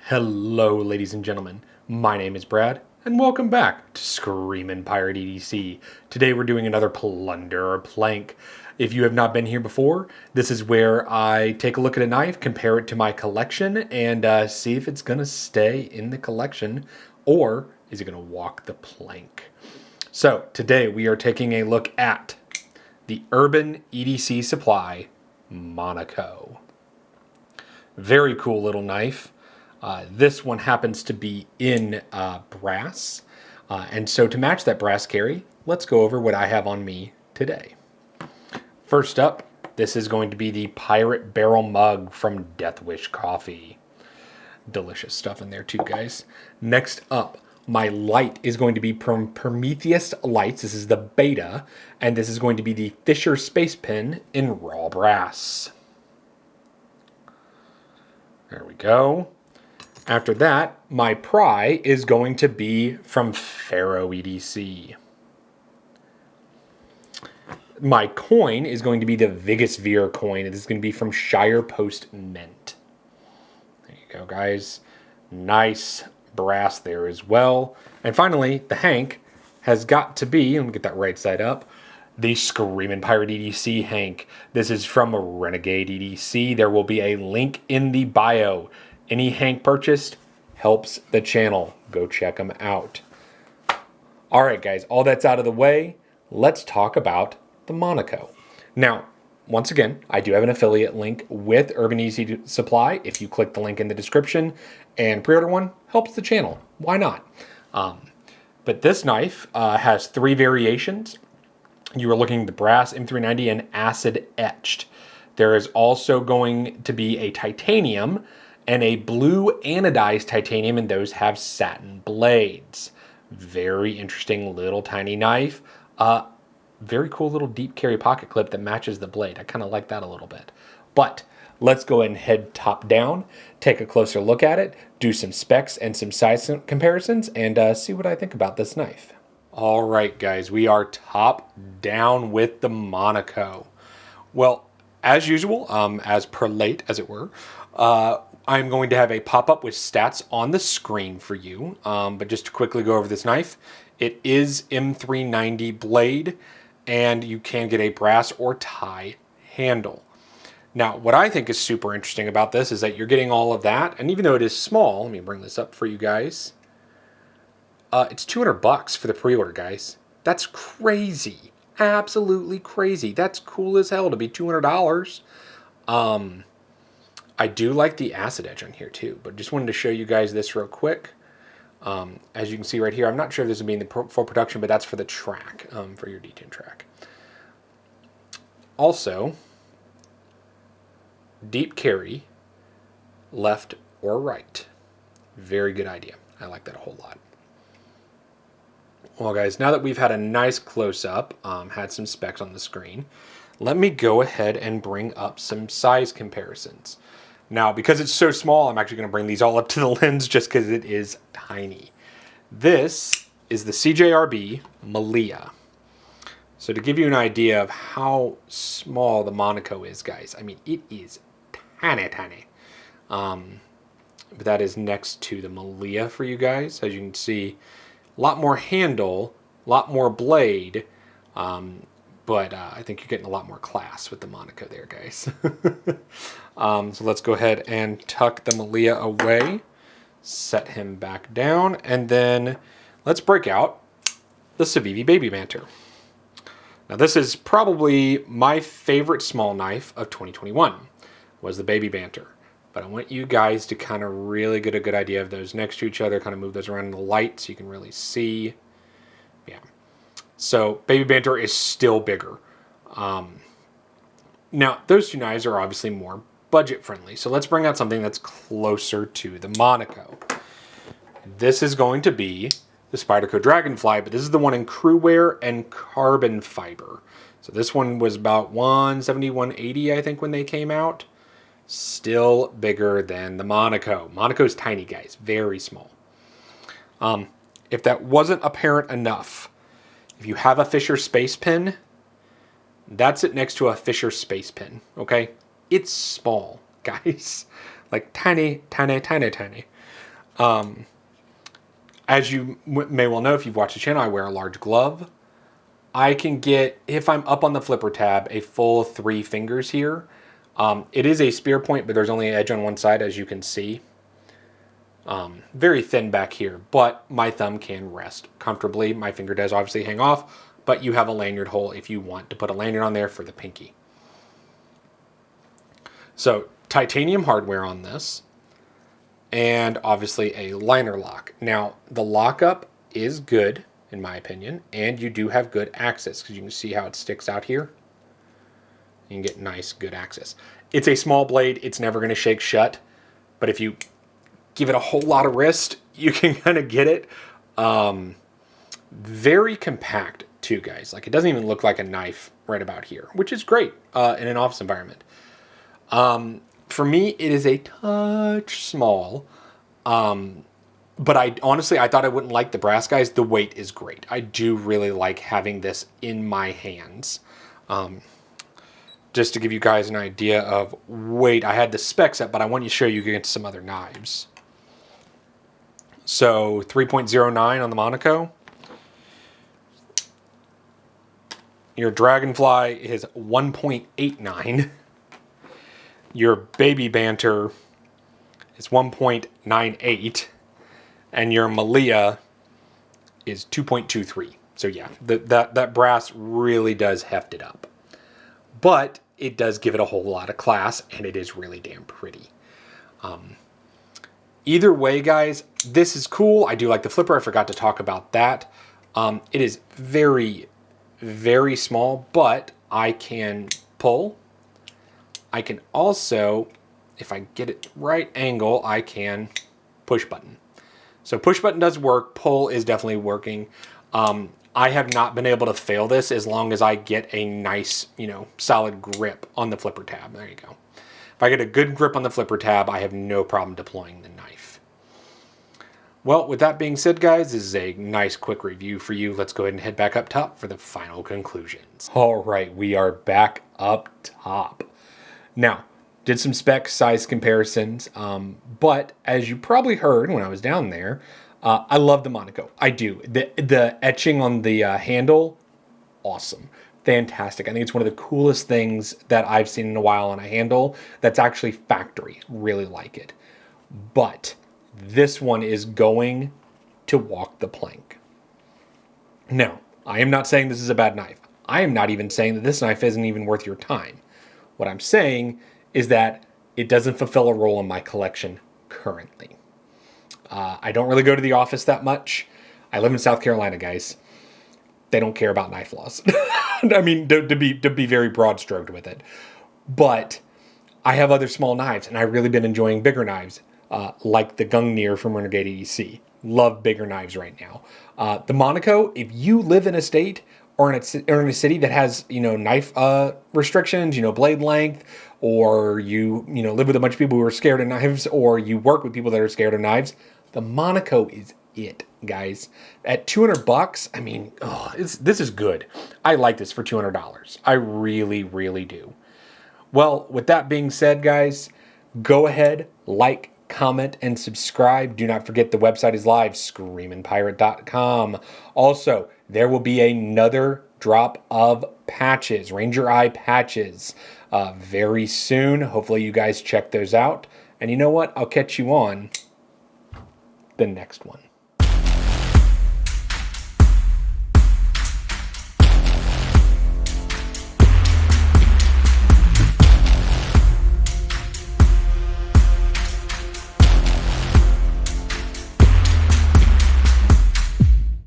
Hello, ladies and gentlemen. My name is Brad, and welcome back to Screamin' Pirate EDC. Today we're doing another plunder or plank. If you have not been here before, this is where I take a look at a knife, compare it to my collection, and see if it's going to stay in the collection or is it going to walk the plank. So today we are taking a look at the Urban EDC Supply Monaco. Very cool little knife. This one happens to be in brass. And so to match that brass carry, let's go over what I have on me today. First up, this is going to be the Pirate Barrel Mug from Death Wish Coffee. Delicious stuff in there too, guys. Next up, my light is going to be from Prometheus Lights. This is the beta, and this is going to be the Fisher Space Pen in raw brass. There we go. After that, my pry is going to be from Faro EDC. My coin is going to be the Vigus Veer coin. This is going to be from Shire Post Mint. There you go, guys. Nice brass there as well. And finally, the Hank has got to be, let me get that right side up, the Screamin' Pirate EDC Hank. This is from Renegade EDC. There will be a link in the bio. Any Hank purchased helps the channel. Go check them out. All right, guys, all that's out of the way. Let's talk about the Monaco. Now, once again, I do have an affiliate link with Urban EDC Supply. If you click the link in the description and pre-order one, helps the channel. Why not? But this knife has 3 variations. You are looking at the brass M390 and acid etched. There is also going to be a titanium and a blue anodized titanium, and those have satin blades. Very interesting little tiny knife. Very cool little deep carry pocket clip that matches the blade. I kind of like that a little bit. But let's go ahead and head top down, take a closer look at it, do some specs and some size comparisons, and see what I think about this knife. All right, guys, we are top down with the Monaco. Well, as usual, as per late, as it were, I'm going to have a pop-up with stats on the screen for you. But just to quickly go over this knife, it is M390 blade, and you can get a brass or tie handle. Now, what I think is super interesting about this is that you're getting all of that, and even though it is small, let me bring this up for you guys. It's $200 for the pre-order, guys. That's crazy. Absolutely crazy. That's cool as hell to be $200. I do like the acid edge on here too, but just wanted to show you guys this real quick. As you can see right here, I'm not sure if this will be in the full production, but that's for the track, for your detuned track. Also, deep carry, left or right. Very good idea. I like that a whole lot. Well, guys, now that we've had a nice close-up, had some specs on the screen, let me go ahead and bring up some size comparisons. Now, because it's so small, I'm actually going to bring these all up to the lens just because it is tiny. This is the CJRB Malia. So to give you an idea of how small the Monaco is, guys, I mean, it is tiny, tiny. But that is next to the Malia for you guys. As you can see, a lot more handle, a lot more blade, but I think you're getting a lot more class with the Monaco there, guys. So let's go ahead and tuck the Malia away, set him back down, and then let's break out the Civivi Baby Banter. Now this is probably my favorite small knife of 2021, was the Baby Banter. But I want you guys to kind of really get a good idea of those next to each other, kind of move those around in the light so you can really see. Yeah. So Baby Banter is still bigger. Now, those two knives are obviously more budget friendly. So let's bring out something that's closer to the Monaco. This is going to be the Spyderco Dragonfly, but this is the one in crew wear and carbon fiber. So this one was about $170, $180, I think, when they came out. Still bigger than the Monaco. Monaco's tiny, guys. Very small. If that wasn't apparent enough, if you have a Fisher Space Pen, that's it next to a Fisher Space Pen, okay? It's small, guys. Like tiny, tiny, tiny, tiny. As you may well know, if you've watched the channel, I wear a large glove. I can get, if I'm up on the flipper tab, a full 3 fingers here. It is a spear point, but there's only an edge on one side, as you can see. Very thin back here, but my thumb can rest comfortably. My finger does obviously hang off, but you have a lanyard hole if you want to put a lanyard on there for the pinky. So titanium hardware on this, and obviously a liner lock. Now the lockup is good in my opinion, and you do have good access because you can see how it sticks out here. You can get nice, good access. It's a small blade. It's never going to shake shut, but if you give it a whole lot of wrist, you can kind of get it. Very compact too, guys. Like, it doesn't even look like a knife right about here, which is great in an office environment. For me, it is a touch small. But I thought I wouldn't like the brass, guys. The weight is great. I do really like having this in my hands. Just to give you guys an idea of weight, I had the specs up, but I want to show you against some other knives. So 3.09 on the Monaco. Your Dragonfly is 1.89. Your Baby Banter is 1.98. And your Malia is 2.23. So yeah, that brass really does heft it up. But it does give it a whole lot of class, and it is really damn pretty. Either way, guys, this is cool. I do like the flipper. I forgot to talk about that. It is very, very small, but I can pull. I can also, if I get it right angle, I can push button. So push button does work. Pull is definitely working. I have not been able to fail this as long as I get a nice, solid grip on the flipper tab. There you go. If I get a good grip on the flipper tab, I have no problem deploying the knife. Well, with that being said, guys, this is a nice quick review for you. Let's go ahead and head back up top for the final conclusions. All right, we are back up top. Now, did some spec size comparisons, but as you probably heard when I was down there, I love the Monaco. I do. The etching on the handle, awesome. Fantastic. I think it's one of the coolest things that I've seen in a while on a handle that's actually factory. Really like it. But this one is going to walk the plank. Now, I am not saying this is a bad knife. I am not even saying that this knife isn't even worth your time. What I'm saying is that it doesn't fulfill a role in my collection currently. I don't really go to the office that much. I live in South Carolina, guys. They don't care about knife laws. I mean, to be very broad stroked with it. But I have other small knives, and I've really been enjoying bigger knives, like the Gungnir from Renegade EDC. Love bigger knives right now. The Monaco, if you live in a state or in a city that has, knife restrictions, blade length, or you live with a bunch of people who are scared of knives, or you work with people that are scared of knives, the Monaco is it, guys. At $200, I mean, this is good. I like this for $200. I really, really do. Well, with that being said, guys, go ahead, like, comment, and subscribe. Do not forget the website is live, screaminpirate.com. Also, there will be another drop of patches, Ranger Eye patches, very soon. Hopefully you guys check those out. And you know what? I'll catch you on the next one.